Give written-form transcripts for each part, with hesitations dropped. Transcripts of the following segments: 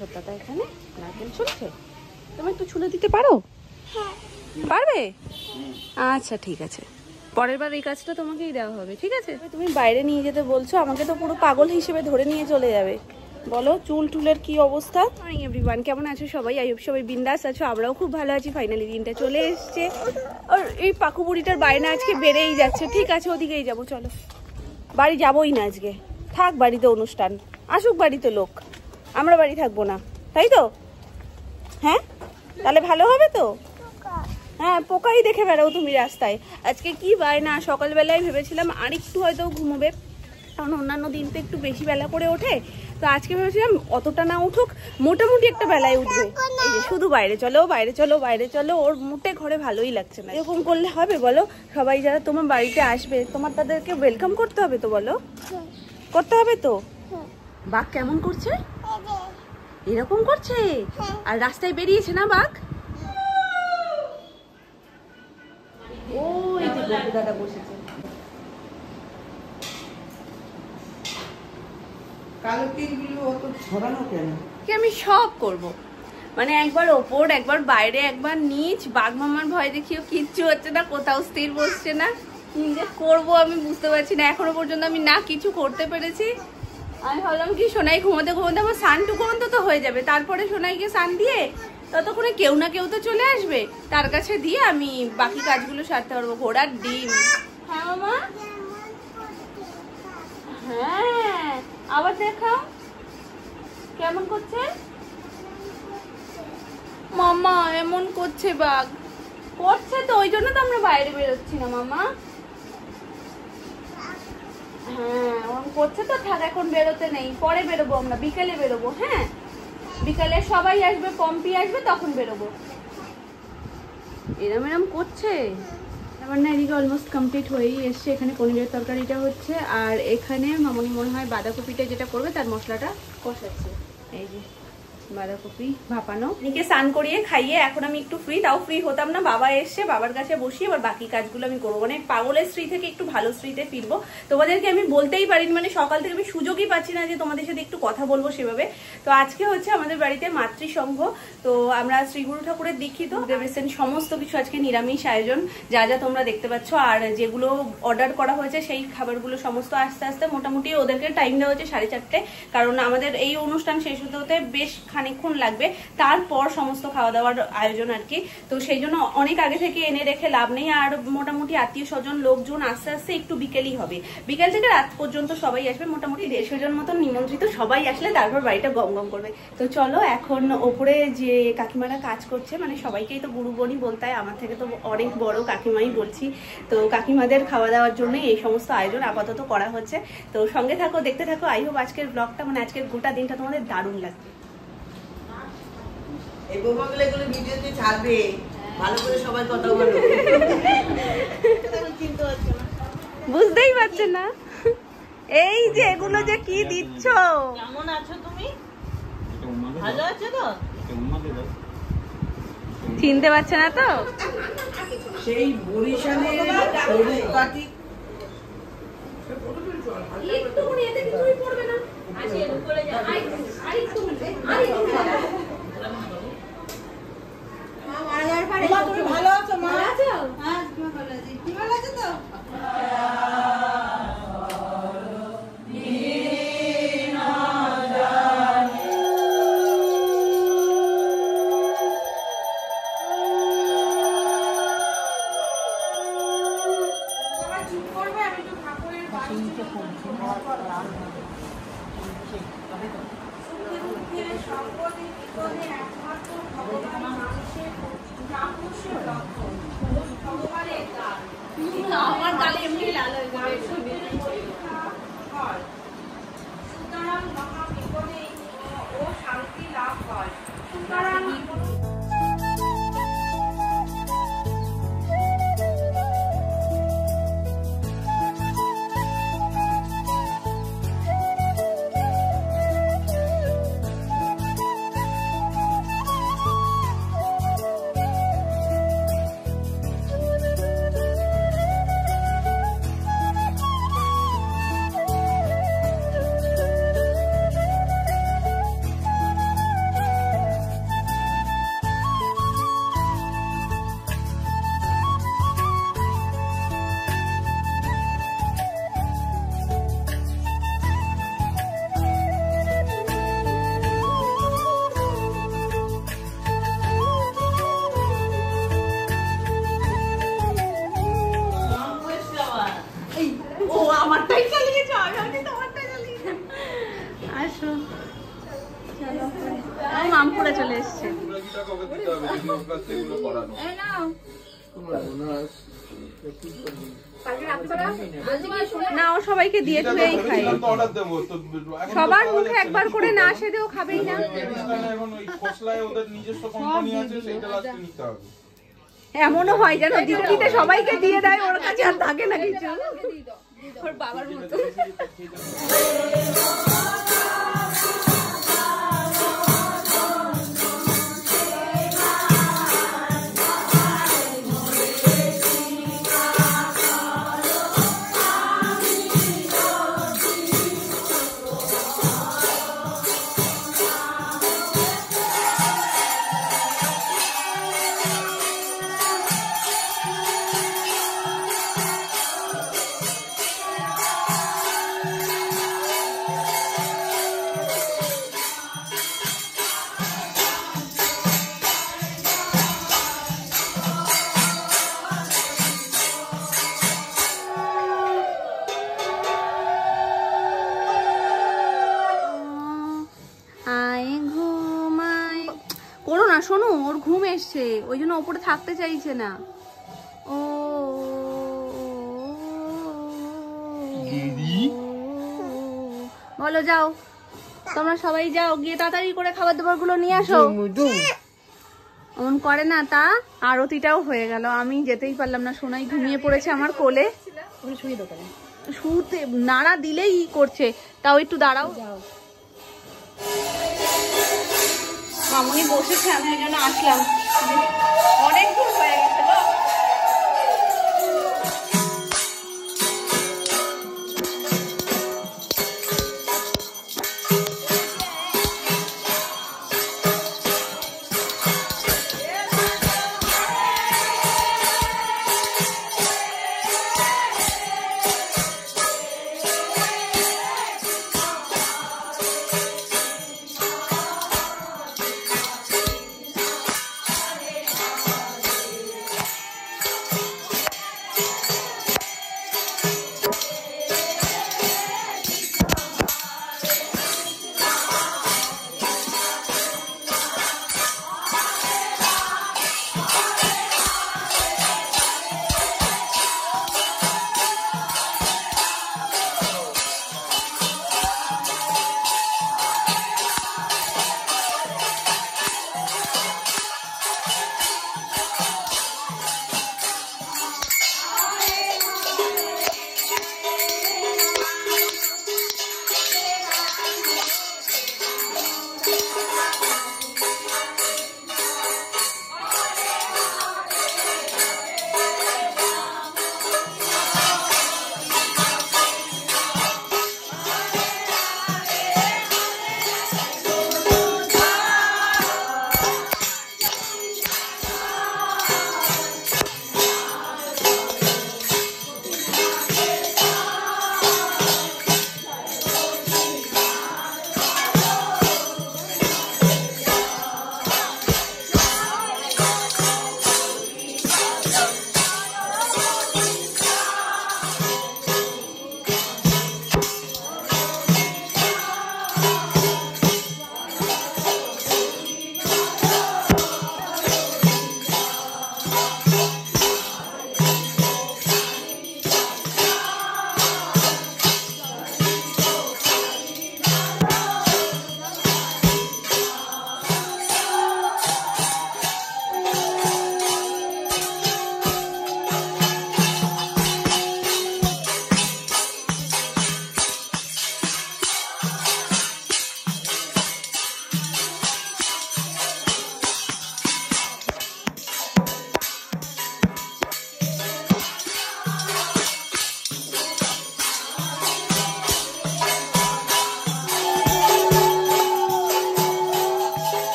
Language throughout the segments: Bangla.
ছোট্টাটা এখানে নারকেল চলছে, তুমি একটু ছুলে দিতে পারো? পারবে? আচ্ছা ঠিক আছে, পরের বার এই কাজটা তোমাকেই দেওয়া হবে, ঠিক আছে? তুমি বাইরে নিয়ে যেতে বলছো, আমাকে তো পুরো পাগল হিসেবে ধরে নিয়ে চলে যাবে। বলো চুল টুলের কি অবস্থা? এভরিওয়ান, কেমন আছো সবাই? আই হোপ সবাই বিন্দাস আছো, আমরাও খুব ভালো আছি। ফাইনালি দিনটা চলে এসছে, আর এই পাখু বুড়িটার বায়না আজকে বেড়েই যাচ্ছে। ঠিক আছে, ওদিকেই যাবো, চলো। বাড়ি যাবোই না আজকে, থাক বাড়িতে অনুষ্ঠান, আসুক বাড়িতে লোক, আমরা বাড়ি থাকবো না, তাই তো? হ্যাঁ, তাহলে ভালো হবে তো? হ্যাঁ, পোকাই দেখে বেড়াও তুমি রাস্তায়। আজকে কি বায়না, সকালবেলায় ভেবেছিলাম আর একটু হয়তো ঘুমোবে, কারণ অন্যান্য দিন তো একটু বেশি বেলা করে ওঠে, তো আজকে ভেবেছিলাম অতটা না উঠুক, মোটামুটি একটা বেলায় উঠবে। এই যে শুধু বাইরে চলো বাইরে চলো বাইরে চলো, ওর মোটে ঘরে ভালোই লাগছে না। এরকম করলে হবে বলো? সবাই যারা তোমার বাড়িতে আসবে, তোমার তাদেরকে ওয়েলকাম করতে হবে তো, বলো? করতে হবে তো। বাঘ কেমন করছে? এরকম করছে, আর রাস্তায় বেরিয়েছে না বাঘ? ও এই যে দাদা বসেছে। কালো তীরগুলো অত ছড়ানো কেন? কি আমি সব করব, মানে একবার ওপর একবার বাইরে একবার নিচ, বাঘ মামার ভয় দেখিও কিচ্ছু হচ্ছে না, কোথাও স্থির বসছে না। কি যে করবো আমি বুঝতে পারছি না, এখনো পর্যন্ত আমি না কিছু করতে পেরেছি। আমি ভাবলাম কি সোনাই ঘুমোতে ঘুমোতে আমার স্নানটুকু অন্তত হয়ে যাবে, তারপরে সোনাইকে স্নান দিয়ে ততক্ষণে কেউ না কেউ তো চলে আসবে, তার কাছে দিয়ে আমি বাকি কাজগুলো সারতে পারবো। ঘোড়ার ডিম। হ্যাঁ মামা, হ্যাঁ আবার দেখাও কেমন করছে। মামা এমন করছে, বাঘ করছে তো, ওই জন্য তো আমরা বাইরে বেরোচ্ছি না মামা। হ্যাঁ ওরকম করছে তো, থাক এখন বেরোতে নেই, পরে বেরোবো আমরা, বিকালে বেরোবো। হ্যাঁ বিকালে সবাই আসবে, পম্পি আসবে, তখন বেরোবো। এরম এরম করছে। আমার না এদিকে অলমোস্ট কমপ্লিট হয়েই এসছে, এখানে পনিরের তরকারিটা হচ্ছে, আর এখানে মামনি মনে হয় বাঁধাকপিটা যেটা করবে তার মশলাটা কষাচ্ছে। এই যে বাঁধাকপি ভাপানো, নিকে স্নান করিয়ে খাইয়ে এখন আমি একটু ফ্রি, তাও ফ্রি হতাম না, বাবা এসছে, বাবার কাছে বসিয়ে এবার বাকি কাজগুলো আমি করবো। মানে পাগলের স্ত্রী থেকে একটু ভালো স্ত্রীতে ফিরবো। তোমাদেরকে আমি বলতেই পারিনি, মানে সকাল থেকে আমি সুযোগই পাচ্ছি না যে তোমাদের সাথে একটু কথা বলবো সেভাবে। তো আজকে হচ্ছে আমাদের বাড়িতে মাতৃসংঘ, তো আমরা শ্রীগুরু ঠাকুরের দীক্ষিত, দেবেছেন সমস্ত কিছু আজকে নিরামিষ আয়োজন, যা যা তোমরা দেখতে পাচ্ছ, আর যেগুলো অর্ডার করা হয়েছে সেই খাবারগুলো সমস্ত আস্তে আস্তে মোটামুটি ওদেরকে টাইম দেওয়া হচ্ছে 4:30, কারণ আমাদের এই অনুষ্ঠান শেষ হতে হতে বেশ খানিকক্ষণ লাগবে, তারপর সমস্ত খাওয়া দাওয়ার আয়োজন আর কি। তো সেই জন্য অনেক আগে থেকে এনে রেখে লাভ নেই, আর মোটামুটি আত্মীয় স্বজন লোকজন আস্তে আস্তে একটু বিকেলই হবে, বিকেল থেকে রাত পর্যন্ত সবাই আসবে, মোটামুটি 150 জন মতন নিমন্ত্রিত, সবাই আসলে তারপর বাড়িটা গম গম করবে। তো চলো এখন ওপরে যে কাকিমারা কাজ করছে, মানে সবাইকেই তো গুরু বোনই বলতে হয়, আমার থেকে তো অনেক বড় কাকিমাই বলছি, তো কাকিমাদের খাওয়া দাওয়ার জন্য এই সমস্ত আয়োজন আপাতত করা হচ্ছে। তো সঙ্গে থাকো, দেখতে থাকো। আই হোপ আজকের ব্লগটা, মানে আজকের গোটা দিনটা তোমাদের দারুণ লাগবে। এই বোমাগুলো এগুলো ভিডিওতে ছাড়বে, ভালো করে সবাই কথা বলো। বুঝতেই পারছে না এই যে এগুলো যে কি দিচ্ছ। কেমন আছো তুমি? ভালো আছো তো? চিনতে পারছে না তো? সেই বরিশালের সরু কাঠি একটু এতে কিছুই পড়বে না, আসে উপরে যা, আরেকটু তুমি ভালো আছো মা? ভালো আছো? হ্যাঁ তুমি ভালো আছি, তুমি ভালো আছো তো? আমার গালে এমনি লাল হয়ে যাবে। সুতরাং মহাবিপদে ও শান্তি লাভ হয়। সুতরাং রামপুরা চলে এসছে। না ও সবাইকে দিয়ে ধুয়েই খাই, সবার মুখে একবার করে না আসে ও খাবেই না। এমনও হয় জানো দিতে দিতে সবাইকে দিয়ে দেয়, ওর কাছে আর থাকে না কিছু, ওর বাবার মতো। শোনো ওর ঘুম এসছে, ওই জন্য ওপরে থাকতে চাইছে না। ও বলো যাও, তোমরা সবাই যাও, গিয়ে তাড়াতাড়ি করে খাবার দাবার গুলো নিয়ে আসো। অমন করে না তা। আরতিটাও হয়ে গেল, আমি যেতেই পারলাম না, সোনাই ঘুমিয়ে পড়েছে আমার কোলে। শুতে নাড়া দিলেই করছে, তাও একটু দাঁড়াও। মামুনি বসেছে, আমি ওই জন্য আসলাম, অনেক দূর হয়ে গেছে গো।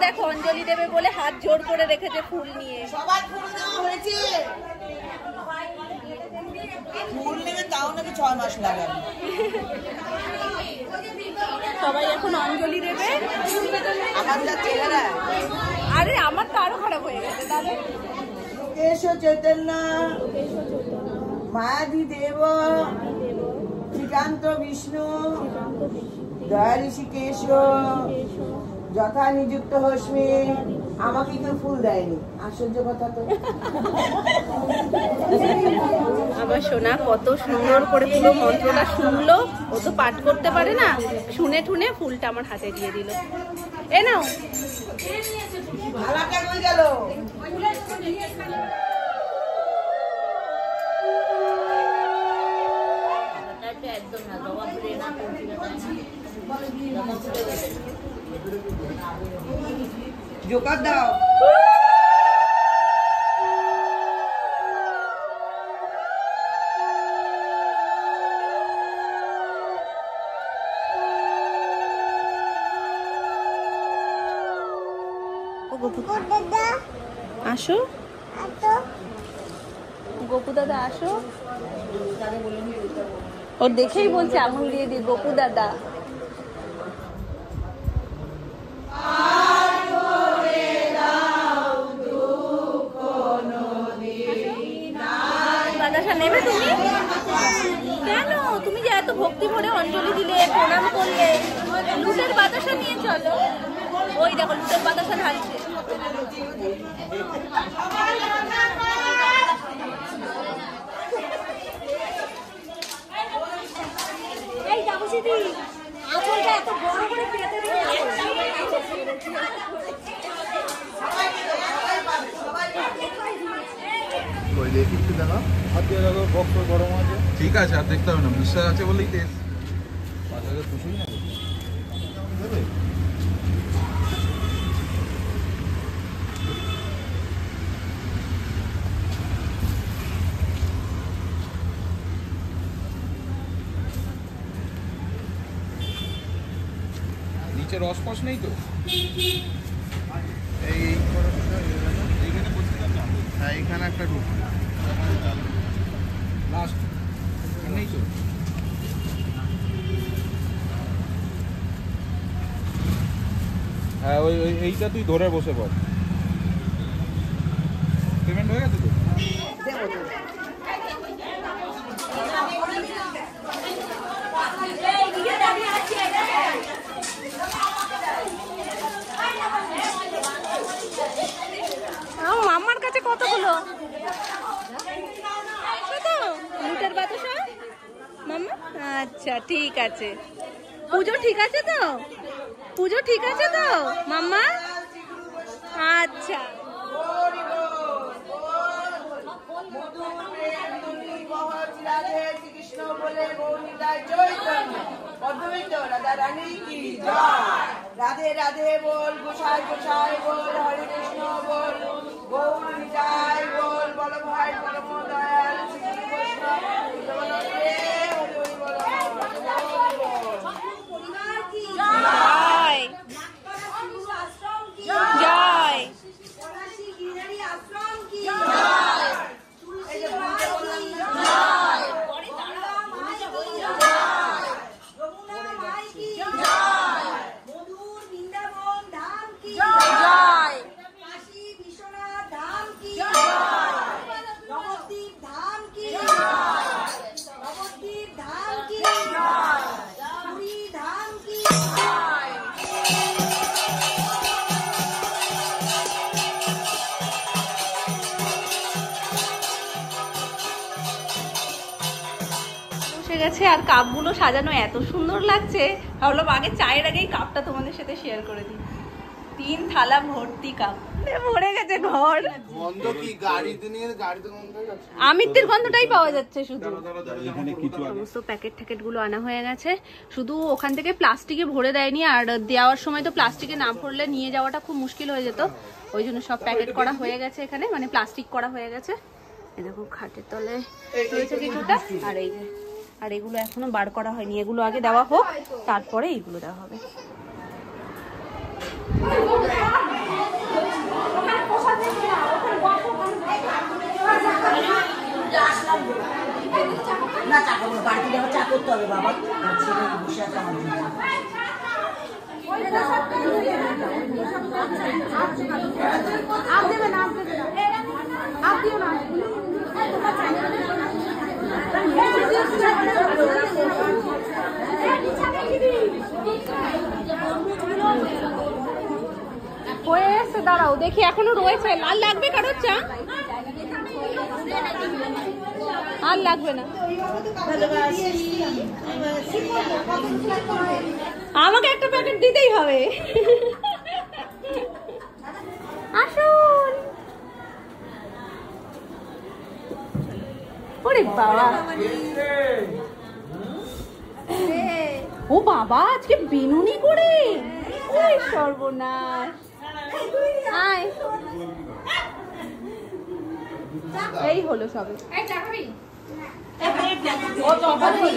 দেখো অঞ্জলি দেবে বলে হাত জোর করে রেখেছে ফুল নিয়ে। সবার ফুল দেওয়া হয়েছে। ফুল নেবে তাও নাকি 6 মাস লাগাবে। সবাই এখন অঞ্জলি দেবে। আমার যা চেহারা, আরে আমার তো আরো খারাপ হয়ে গেছে দাদা। কেশব চৈতন্য মায়াধি দেব শ্রীকান্ত বিষ্ণু দয়া ঋষিকেশ যথা নিযুক্ত হস্মি। আমাকে কেউ ফুল দেয়নি, আশ্চর্য কথা তো। আমার সোনা কত সুন্দর করে পুরো মন্ত্রটা শুনলো, ও তো পাঠ করতে পারে না, শুনে ঠুনে ফুলটা আমার হাতে দিয়ে দিল। এ নাও। ভালাটা কই গেল? জোকার দাও। আসো গোপু দাদা, আসো। ও দেখেই বলছে আঙুল দিয়ে দি গোপু দাদা। বাতাসা নেবে তুমি? কেন? তুমি যে এত ভক্তি ভরে অঞ্জলি দিলে, প্রণাম করলে, লুটের বাতাসা নিয়ে চলো। ওই দেখো লুটের বাতাসা ঢালছে। এই তাপসী দি, আঁচলটা এত বড় করে পেতে দিয়ে ঠিক আছে, আর দেখতে হবে না, বিশ্বাস আছে বলেই টেস্ট। 5,000 দুশোই না দেবে। নিচে রসপস নেই তো? এইখানে বসছিলাম না? হ্যাঁ, এইখানে একটা রুম লাস্ট নেই তো? হ্যাঁ, এইটা তুই ধরে বসে পড়। পেমেন্ট হয়ে গেছে তো? আমার কাছে কতগুলো লুটের বাতাসা মাম্মা? আচ্ছা ঠিক আছে। পুজো ঠিক আছে তো? পুজো ঠিক আছে তো মাম্মা? আচ্ছা। কৃষ্ণ বলে রাধা রানী কি জয়। রাধে রাধে বল, গোসাই গোসাই বল, হরে কৃষ্ণ বল, গৌর নিতাই বল, বল ভাই পরম দয়াল শ্রীকৃষ্ণ জয় জয়। গেছে আর কাপগুলো সাজানো এত সুন্দর লাগছে, ভাবলাম আগে চায়ের আগেই কাপটা তোমাদের সাথে শেয়ার করে দিই। 3 থালা ভর্তি কাপ, ভরে গেছে ঘর। গন্ধ কি গাড়িতে নিয়ে গাড়িতে গন্ধ যাচ্ছে, আমিত্তির গন্ধটাই পাওয়া যাচ্ছে শুধু। সমস্ত প্যাকেট ট্যাকেট গুলো আনা হয়ে গেছে, শুধু ওখান থেকে প্লাস্টিকে ভরে দেয়নি, আর দেওয়ার সময় তো প্লাস্টিকে না ভরলে নিয়ে যাওয়াটা খুব মুশকিল হয়ে যেত, ওই জন্য সব প্যাকেট করা হয়ে গেছে এখানে, মানে প্লাস্টিক করা হয়ে গেছে। এই দেখো খাটের তলে রয়েছে কিছুটা, আর এই যে আর এগুলো এখনো বার করা হয়নি, এগুলো আগে দেওয়া হোক তারপরে এইগুলো দেওয়া হবে। না চা করবো, বাড়িতে যাবো চা করতে হবে বাবা। ছেলে বসে আছে আমার জন্য। হয়ে এসে দাঁড়াও দেখি এখনো রয়েছে। লাল লাগবে কারোর চা? আর লাগবে না, আমাকে একটা প্যাকেট দিতেই হবে। আসুন। ওরে বাবা, ও বাবা আজকে বেনুনি করে, ওই সর্বনাশ। আয়, এই হলো সবে।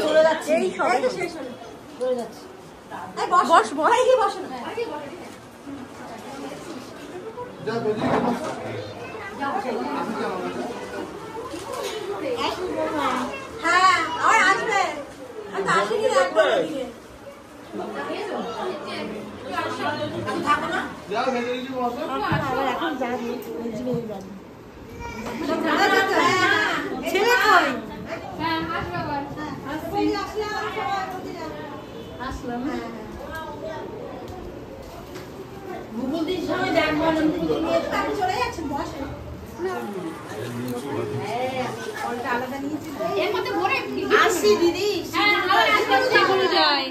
চলে যাচ্ছে, এই সবে চলে যাচ্ছে। বস বস বস না। হ্যাঁ আর আসবে, আমি তো আসিনি একবার দিকে। থাকো না এখন যাবি ছেলে কই? আসলাম। গুগলদির সময় দেখবো চলে যাচ্ছে। বসে আলাদা নিয়েছি এর মধ্যে ভরে আসি দিদি। যায়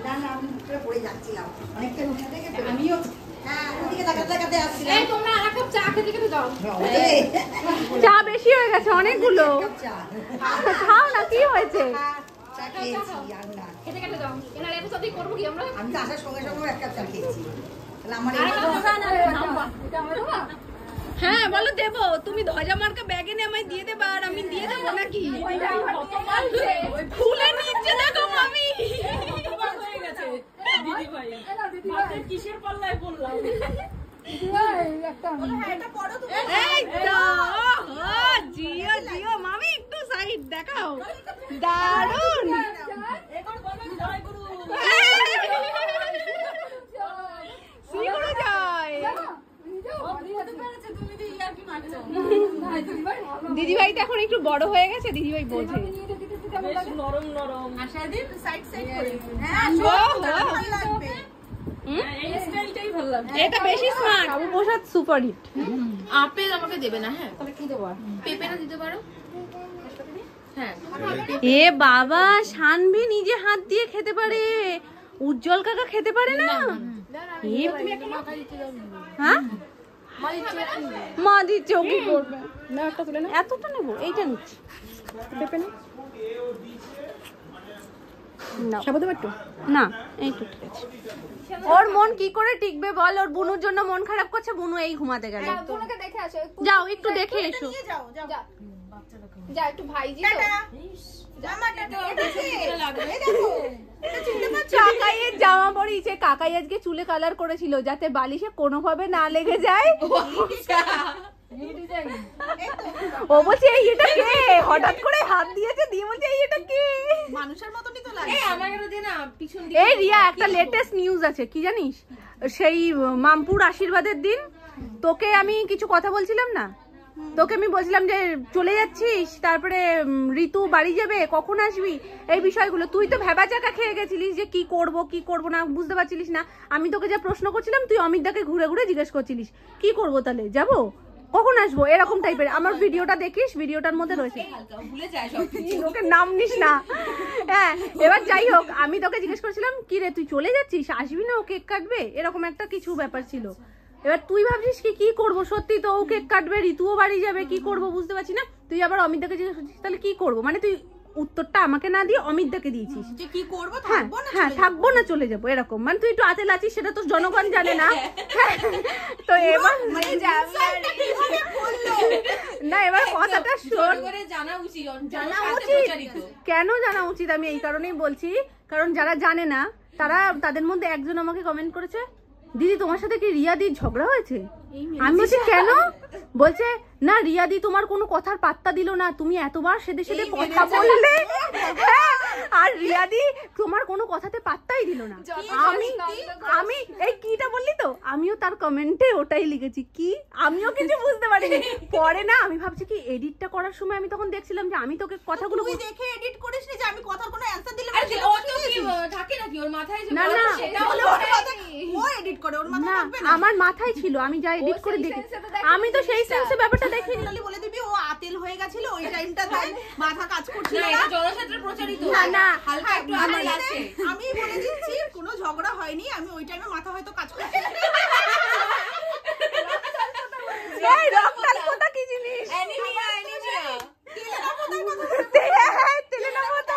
না না, আমি পড়ে যাচ্ছিলাম অনেকটা উঠে থেকে। আমিও চা বেশি হয়ে গেছে অনেকগুলো। খাও না, কি হয়েছে? আমি তো আসার সঙ্গে সঙ্গে এক কাপ চা খেয়েছি। হ্যাঁ বলো দেবো, তুমি ধ্বজা মার্কা ব্যাগে নিয়ে আমায় দিয়ে দেবা আর আমি দিয়ে দেবো নাকি? খুলে নিচ্ছে দেখো মামি। কিসের পাল্লায় বললাম? জিও জিও মামি একটু সাইড দেখাও, দারুন। দিদিভাই তো এখন একটু বড় হয়ে গেছে, দিদিভাই বোঝে। নরম নরম এটা বেশি স্মার্ট। আবু প্রসাদ সুপার হিট। আপেল আমাকে দেবে না? হ্যাঁ তাহলে কি দেবো? পেঁপে না দিতে পারো? হ্যাঁ। এ বাবা, শানভি নিজে হাত দিয়ে খেতে পারে, উজ্জ্বল কাকা খেতে পারে না? হ্যাঁ মা দিচ্ছে, ও কি করবে? এতটা নেবো, এইটা নিচ্ছি। পেঁপে না না, এইটু ঠিক আছে। ওর মন কি করে টিকবে বল? ওর বুনুর জন্য মন খারাপ করছে, বুনু এই ঘুমাতে গেল। যাও একটু দেখে এসো। যা একটু ভাইজি কাকাইয়ের জামা পরিয়েছে, কাকাই আজকে চুলে কালার করেছিল যাতে বালিশে কোনোভাবে না লেগে যায়। ও বলছে এটা কে? হঠাৎ করে হাত দিয়েছে, দিয়ে বলছে এটা কে? মানুষের মতনই তো লাগে। আমারও দে না পিছন দিকে। এই রিয়া, একটা লেটেস্ট নিউজ আছে, কি জানিস? সেই মামপুর আশীর্বাদের দিন তোকে আমি কিছু কথা বলছিলাম না, তোকে আমি বলছিলাম যে চলে যাচ্ছিস, তারপরে ঋতু বাড়ি যাবে, কখন আসবি, এই বিষয়গুলো তুই তো ভেবা চাকা খেয়ে গেছিলিস যে কি করব না, বুঝতে পারছিলিস না। আমি তোকে যা প্রশ্ন করছিলাম তুই অমিতদাকে ঘুরে ঘুরে জিজ্ঞেস করছিলিস কি করবো, তাহলে যাবো, কখন আসবো, এরকম টাইপের। আমার ভিডিওটা দেখিস, ভিডিওটার মধ্যে রয়েছে, ওকে নাম নিস না। হ্যাঁ এবার যাই হোক, আমি তোকে জিজ্ঞেস করছিলাম কি রে তুই চলে যাচ্ছিস, আসবি না, ও কেক কাটবে, এরকম একটা কিছু ব্যাপার ছিল। এবার তুই ভাবছিস কি করবো, সত্যি তো ও কেক কাটবে, ঋতুও বাড়ি যাবে, কি করবো বুঝতে পারছি না। তুই আবার অমিতদাকে জিজ্ঞেস করছিস তাহলে কি করবো, মানে তুই উত্তরটা আমাকে না দিয়ে অমিতদাকে দিয়েছিস যে কি করবো, হ্যাঁ থাকবো না চলে যাবো, এরকম। মানে তুই একটু আতেল আছিস, সেটা তো জনগণ জানে না। তো এবার না, এবার কথাটা শোন। জানা উচিত, কেন জানা উচিত আমি এই কারণেই বলছি, কারণ যারা জানে না তারা, তাদের মধ্যে একজন আমাকে কমেন্ট করেছে, দিদি তোমার সাথে কি রিয়া দির ঝগড়া হয়েছে? আমি বলছি কেন? বলছে না রিয়াদি তোমার কোনো কথার পাত্তা দিল না, তুমি এতবার সেদে সেদে কথা বললে। হ্যাঁ, আর রিয়াদি তোমার কোনো কথাতে পাত্তাই দিল না। আমি এই কিটা বললি তো, আমিও তার কমেন্টে ওটাই লিখেছি, কি আমিও কিছু বুঝতে পারিনি। পরে না আমি ভাবছি কি এডিটটা করার সময় আমি তখন দেখছিলাম যে আমি তোকে কথাগুলো তুই দেখে এডিট করিস নি যে আমি কথার কোনো অ্যানসার দিলাম আরে ও তো কি থাকে নাকি ওর মাথায় যে না, না, সেটা ও এডিট করে ওর মাথা না, থাকবে না। আমার মাথায় ছিল, আমি যা এডিট করে দেখি, আমি তো সেই সেন্সে ব্যাপারটা দেখিনি। খালি বলে দিবি ও আতেল হয়ে গেছিল ওই টাইমটাতে, মাথা কাজ করছিল না, না। এটা জনক্ষেত্রে প্রচারিত। না, না, হালকা একটু আড়াল আছে। আমি বলে দিচ্ছি কোনো ঝগড়া হয়নি, আমি ওই টাইমে মাথা হয়তো কাজ করছিল। এই রক্তাল কথা কি জিনিস? অ্যানিমিয়া তেলেনাপোতা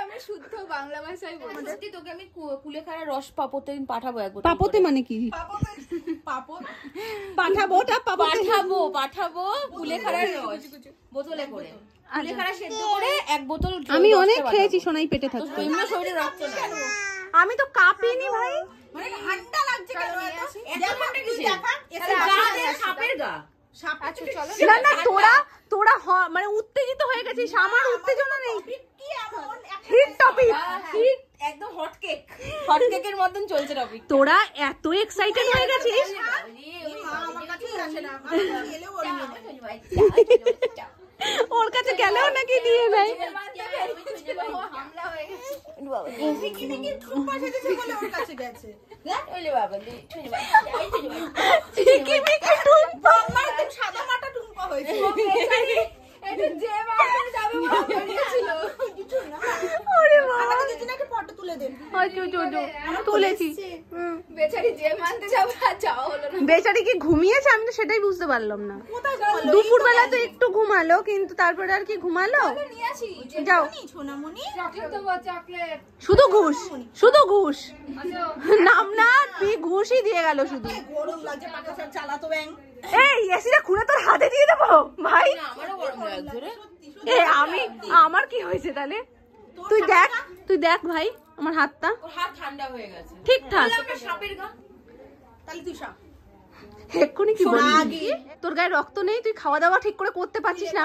আমি শুদ্ধ বাংলা ভাষায় বলি। সত্যি তোকে আমি কুলেখাড়া রস পাপোতে পাঠাবো একবার। পাপোতে মানে কি? পাপড় পাঠাবো কুলেখাড়ার রস বোতলে করে। কুলেখাড়া সেদ্ধ করে এক বোতল আমি 10টা অনেক পাঠাবো। খেয়েছি সোনাই পেটে তো থাকতে। এমনি শরীরে রক্ত না। আমি তো কাঁপিনি ভাই। মানে ঠান্ডা লাগছে কেন এত? এত দেখা ঠান্ডা তুই কিসে? দেখা তাহলে গা দিয়ে সাপের গা। সাপ আচ্ছা চলো। না না, তোরা মানে উত্তেজিত হয়ে গেছিস, আমার উত্তেজনা নেই। কি এমন হিট টপিক। হিট একদম হট কেকের মতন চলছে টপিক। তোরা এত এক্সাইটেড হয়ে গেছিস। মা আমার কাছে আসে না, আমার কাছে এলেও ওর নিয়ে নেয়। ওর কাছে গেলেও নাকি দিয়ে নেয়। হামলা হয়ে গেছে। মিকি মিকি টুম্পা সেজেছে বলে ওর কাছে গেছে। Mickey Mickey Tumpa. আমার একদম সাদা মাটা টুম্পা হয়েছে। ওরে বাবা, আমাকে যদি নাকি ফটো তুলে দেন। তুলেছি। বেচারি যে মানতে যাবে আর যাওয়া হলো না। বেচারি কি ঘুমিয়েছে? আমি তো সেটাই বুঝতে পারলাম না। কোথায় ঘুমালো? দুপুরবেলা তো একটু ঘুমালো, কিন্তু তারপরে আর কি ঘুমালো? নিয়ে আসি। যাও, সোনামণি চকলেট দেবো চকলেট। শুধু ঘুষ, শুধু ঘুষ। নাম না তুই ঘুষই দিয়ে গেল শুধু। গরম লাগছে, পাখা চালাতো ব্যাং। এই এসিটা খুলে তোর হাতে দিয়ে দেবো ভাই। না আমারও গরম লাগছে রে। আমার কি হয়েছে তাহলে? তুই দেখ ভাই আমার হাতটা ওর হাত ঠান্ডা হয়ে গেছে। ঠিকঠাক। আমরা সাপের গা। তাহলে তুই সাপ। এক্ষুনি কি বললি? তোর গায়ে রক্ত নেই, তুই খাওয়া দাওয়া ঠিক করে করতে পারছিস না।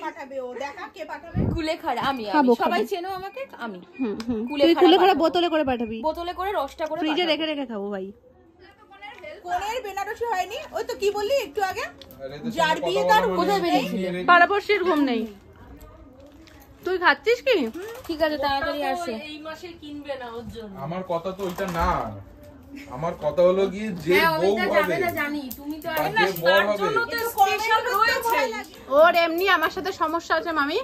পাঠাবে ও, দেখা কে পাঠাবে। কুলেখাড়া আমি খাবো, সবাই খাবো। চেনো আমাকে আমি। তুই কুলেখাড়া বোতলে করে পাঠাবি, বোতলে করে রসটা করে ফ্রিজে পাঠাবো। রেখে রেখে খাবো ভাই। কোনের বেনারসি হয়নি? ওই তো কি বললি একটু আগে, যার বিয়ে তার কোথায় বেরিয়েছিলে? পাড়াপড়শির ঘুম নেই। তুই খাচ্ছিস কি? ঠিক আছে তাড়াতাড়ি আসে। আমার কথা তো ওইটা না, আমার কথা হলো কি যে হ্যাঁ বউ ওইটা হবে যাবে না জানি, তুমি তো বা আর যে বর হবে স্পেশাল রয়েছে। ওর এমনি আমার সাথে সমস্যা আছে মামি,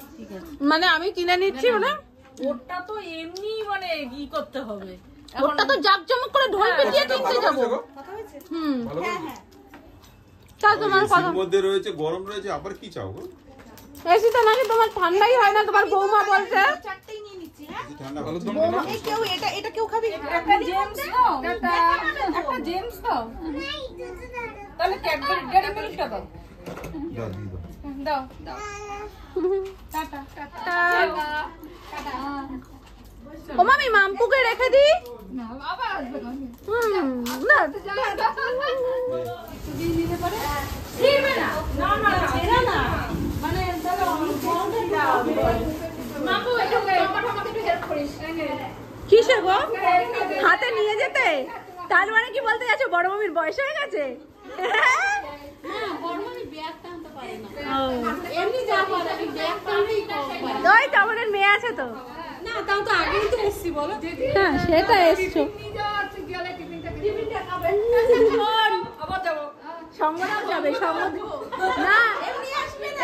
মানে আমি কিনে নিচ্ছি বলে ওটা তো এমনি মানে কি করতে হবে, ওটা তো জাকজমক করে ঢোল পিটিয়ে কিনতে ভালো যাবো। করেছে গো? হুম, ভালো করেছে? তা তোমার কথা। এসির মধ্যে রয়েছে, গরম রয়েছে, আবার কি চাও গো? এসিতে নাকি তোমার ঠান্ডাই হয় না, তোমার বৌমা বলছে। চারটেই নিয়ে নিচ্ছি। হ্যাঁ এসি ঠান্ডা ভালো হচ্ছে। দম দিলো? এই কেউ এটা কেউ খাবি? একটা জেমস দাও, একটা জেমস দাও, তাহলে ক্যাডবেরি ডেয়ারি মিল্কটা দাও, দাও, দিয়ে দাও দাও। দাও। ও মামি মাম্পুকে রেখে দি। না বাবা আসবে না। না ছিড়বে না, না না ছেড়ে না, মানে দাদা মামু একটু আমাকে একটু হেল্প করিস। কিসে গো? হাতে নিয়ে যেতে? তার মানে কি বলতে যাচ্ছ বড় মামির বয়স হয়ে গেছে? ওই তো আমাদের মেয়ে আছে তো। না তাও তো আগেই তো এসছি বলো। হ্যাঁ সেটা এসছো, আবার যাবো। সঙ্গরাও যাবে, সঙ্গ না।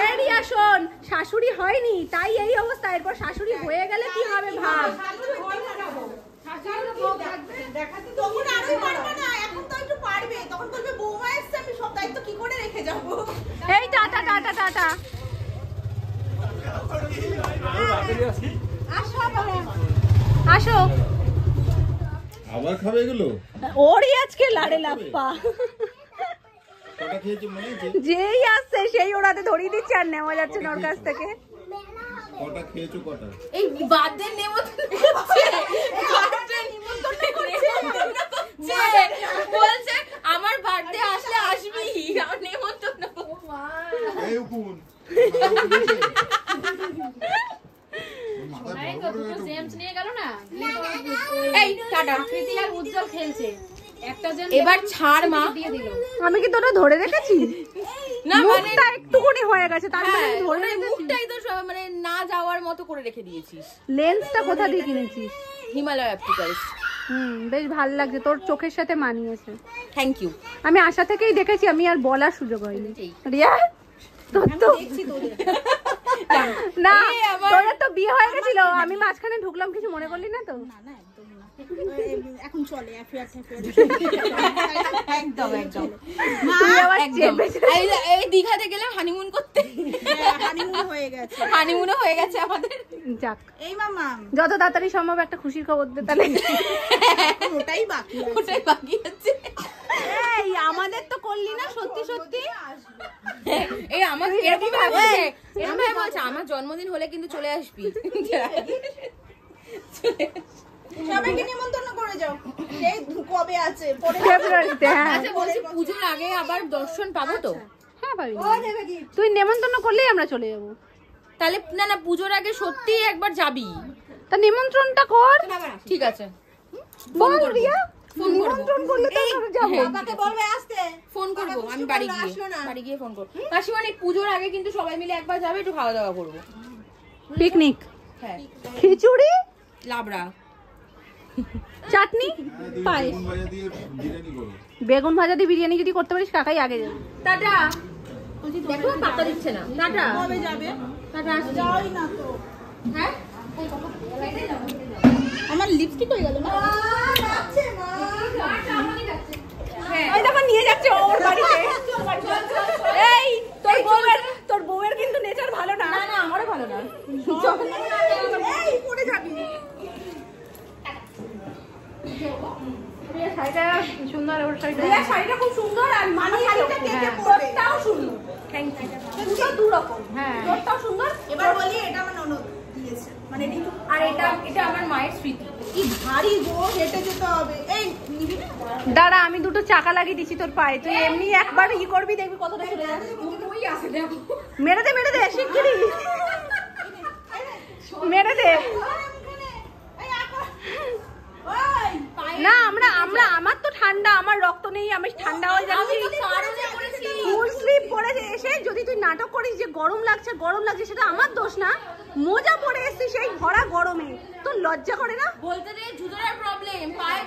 এই রিয়া শোন, শাশুড়ি হয়নি তাই এই অবস্থা, এরপর শাশুড়ি হয়ে গেলে কি হবে ভাব। তখন আরোই পারবে না, এখন তো একটু পারবে। তখন বলবে বৌমা এসছে, আমি সব দায়িত্ব কি করে রেখে যাবো। এই টাটা টাটা টাটা। আসো। আবার খাবে এগুলো? ওরই আজকে লাড়ে লাপ্পা। কটা খেয়েছো মনে আছে? যেই আসছে সেই ওর হাতে ধরিয়ে দিচ্ছে, আর নেওয়া যাচ্ছে না ওর কাছ থেকে। কটা খেয়েছো কটা? এই বাদে নেমন্তন্ন বলছে আমার বার্থডে আসলে আসবি, আমার নেমন্তন্ন। দেখুন এই তো দুটো জেমস নিয়ে গেল না, এই টাটা। কৃতি আর উজ্জ্বল খেলছে, একটা জেমস এবার ছাড় মা দিয়ে দিল। আমি কি তোরা ধরে রেখেছি? না মানে মুখটা একটুকুনি হয়ে গেছে, তার মানে আমি ধরে মানে রেখেছি। মুখটাই তো সব মানে না যাওয়ার মতো করে রেখে দিয়েছিস। লেন্সটা কোথা দিয়ে কিনেছিস? হিমালয় অপটিক্যালস। বেশ ভালো লাগছে, তোর চোখের সাথে মানিয়েছে। Thank you. আমি আশা থেকেই দেখেছি, আমি আর বলার সুযোগ হয়নি। রিয়া তোর তো না, তোর তো বিয়ে হয়ে গেছিল, আমি মাঝখানে ঢুকলাম, কিছু মনে করলি না তো? এখন চলে একদম একদম তুই আবার চেপে এই দীঘাতে গেলাম হানিমুন করতে, হানিমুন হয়ে গেছে। হানিমুনও হয়ে গেছে আমাদের। যাক, এই মামা যত তাড়াতাড়ি সম্ভব একটা খুশির খবর দে তাহলে। ওটাই বাকি আছে। ওটাই বাকি আছে। এই আমাদের তো করলি না সত্যি সত্যি। এই আমার এরকম ভাবে এরকম ভাবে বলছে আমার জন্মদিন হলে কিন্তু চলে আসবি। সবাইকে নিমন্ত্রণ করে যাও। এই কবে আছে? পরে ফেব্রুয়ারিতে। হ্যাঁ আচ্ছা বলছি পুজোর আগে আবার দর্শন পাবো তো? হ্যাঁ পাবি। তুই নেমন্তন্ন করলেই আমরা চলে যাব। তাহলে না না পুজোর আগে সত্যি একবার যাবি। তা নিমন্ত্রণটা কর। ঠিক আছে বল রিয়া, ফোন করবো। নিমন্ত্রণ করলে তো আমরা যাবো। বাবাকে বলবে আসতে। ফোন করবো আমি বাড়ি গিয়ে ফোন করবো। মাসিমানি পুজোর আগে কিন্তু সবাই মিলে একবার যাবে, একটু খাওয়া দাওয়া করবো। পিকনিক, হ্যাঁ খিচুড়ি, লাবড়া, চাটনি, পায়েস ভাজা দিয়ে বিরিয়ানি করো। বেগুন ভাজা দিয়ে বিরিয়ানি যদি করতে পারিস কাকাই আগে যাবে। টাটা। দেখো পাত্তা দিচ্ছে না। টাটা। কবে যাবে? টাটা আসছি। যাওই না তো। হ্যাঁ আমার লিপস্টিক হয়ে গেল না? যাচ্ছে মা। ওই দেখো নিয়ে যাচ্ছে ওর বাড়িতে। এই তোর বউয়ের কিন্তু নেচার ভালো না। না না আমারও ভালো না। এই পড়ে যাবি। শাড়িটা সুন্দর, ওর শাড়িটা। রিয়া শাড়িটা খুব সুন্দর আর শাড়িটা কে কে পরবে? তোরটাও সুন্দর। Thank you. দুটো দু রকম। হ্যাঁ তোরটাও সুন্দর। এবার বলি এটা আমার ননদ দিয়েছে। মানে ঋতু। আর এটা আমার মায়ের স্মৃতি। কি ভারী গো, হেঁটে যেতে হবে। এই নিবি না? দাঁড়া, আমি দুটো চাকা লাগিয়ে দিচ্ছি তোর পায়ে, তুই এমনি একবার ই করবি, দেখবি কতটা চলে যাচ্ছে। ওই আসে দেখো। মেরে দে শিগগিরই মেরে দে। এই আকো। ওই না আমরা আমার তো ঠান্ডা, আমার রক্ত নেই, আমি ঠান্ডা হয়ে যাচ্ছি। ফুল স্লিপ পরে এসে যদি তুই নাটক করিস যে গরম লাগছে সেটা আমার দোষ না। মোজা পরে এসেছিস সেই ভরা গরমে, তোর লজ্জা করে না? বলতে দে জুতোর প্রবলেম, পায়ে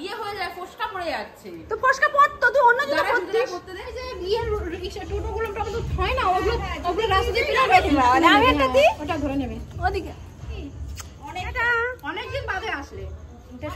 ইয়ে হয়ে যায়, ফোসকা পড়ে যাচ্ছে। তো ফসকা পরতো, তুই অন্য জুতো পরতিস। করতে দে যে বিয়ের রিকশা টোটোগুলো তো হয় না, ওগুলো রাস্তা দিয়ে পিলার বাইতে আমি একটা দিই ওটা ধরে নেবে। ওদিকে। অনেকদিন বাদে আসলে।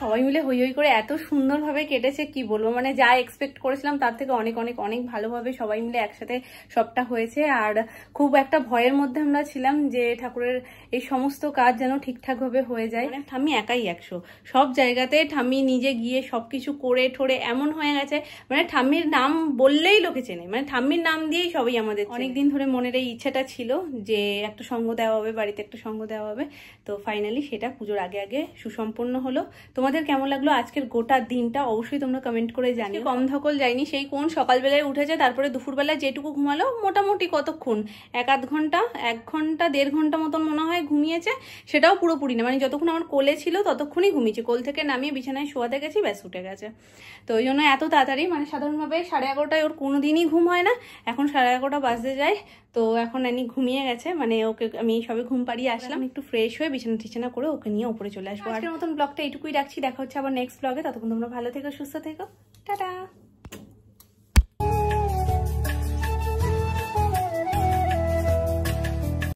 সবাই মিলে হই হই করে এত সুন্দরভাবে কেটেছে, কি বলবো, মানে যা এক্সপেক্ট করেছিলাম তার থেকে অনেক অনেক অনেক ভালোভাবে সবাই মিলে একসাথে সবটা হয়েছে। আর খুব একটা ভয়ের মধ্যে আমরা ছিলাম যে ঠাকুরের এই সমস্ত কাজ যেন ঠিকঠাকভাবে হয়ে যায়। মানে ঠাম্মি একাই 100, সব জায়গাতে ঠাম্মি নিজে গিয়ে সবকিছু করে ঠোরে এমন হয়ে গেছে, মানে ঠাম্মির নাম বললেই লোকে চেনে, মানে ঠাম্মির নাম দিয়েই সবাই আমাদের। অনেকদিন ধরে মনের এই ইচ্ছাটা ছিল যে একটা সঙ্গ দেওয়া হবে, বাড়িতে একটা সঙ্গ দেওয়া হবে, তো ফাইনালি সেটা পুজোর আগে আগে সুসম্পন্ন হলো। তোমাদের কেমন লাগলো আজকের গোটা দিনটা অবশ্যই তোমরা কমেন্ট করে জানিও। কম ধকল যায়নি, সেই কোন সকালবেলায় উঠেছে, তারপরে দুপুরবেলা যেটুকু ঘুমালো মোটামুটি কতক্ষণ, 1-1 ঘন্টা 1 ঘন্টা 1.5 ঘন্টা মতন মনে হয় ঘুমিয়েছে, সেটাও পুরোপুরি না, মানে যতক্ষণ আমার কোলে ছিল ততক্ষণই ঘুমিয়েছি, কোল থেকে নামিয়ে বিছানায় শোয়াতে গেছি, ব্যাস উঠে গেছে। তো ওই জন্য এত তাড়াতাড়ি, মানে সাধারণভাবে 11:30টায় ওর কোনোদিনই ঘুম হয় না, এখন 11:30 বাজতে যায়, তো এখন এনি ঘুমিয়ে গেছে, মানে ওকে আমি সবে ঘুম পাড়িয়ে আসলাম, একটু ফ্রেশ হয়ে বিছানা টিছানা করে ওকে নিয়ে উপরে চলে আসবো। আজকের মতন ব্লগটা এইটুকুই রাখছি, দেখা হচ্ছে আবার নেক্সট ব্লগে, ততক্ষণ তোমরা ভালো থেকো, সুস্থ থেকো, টাটা।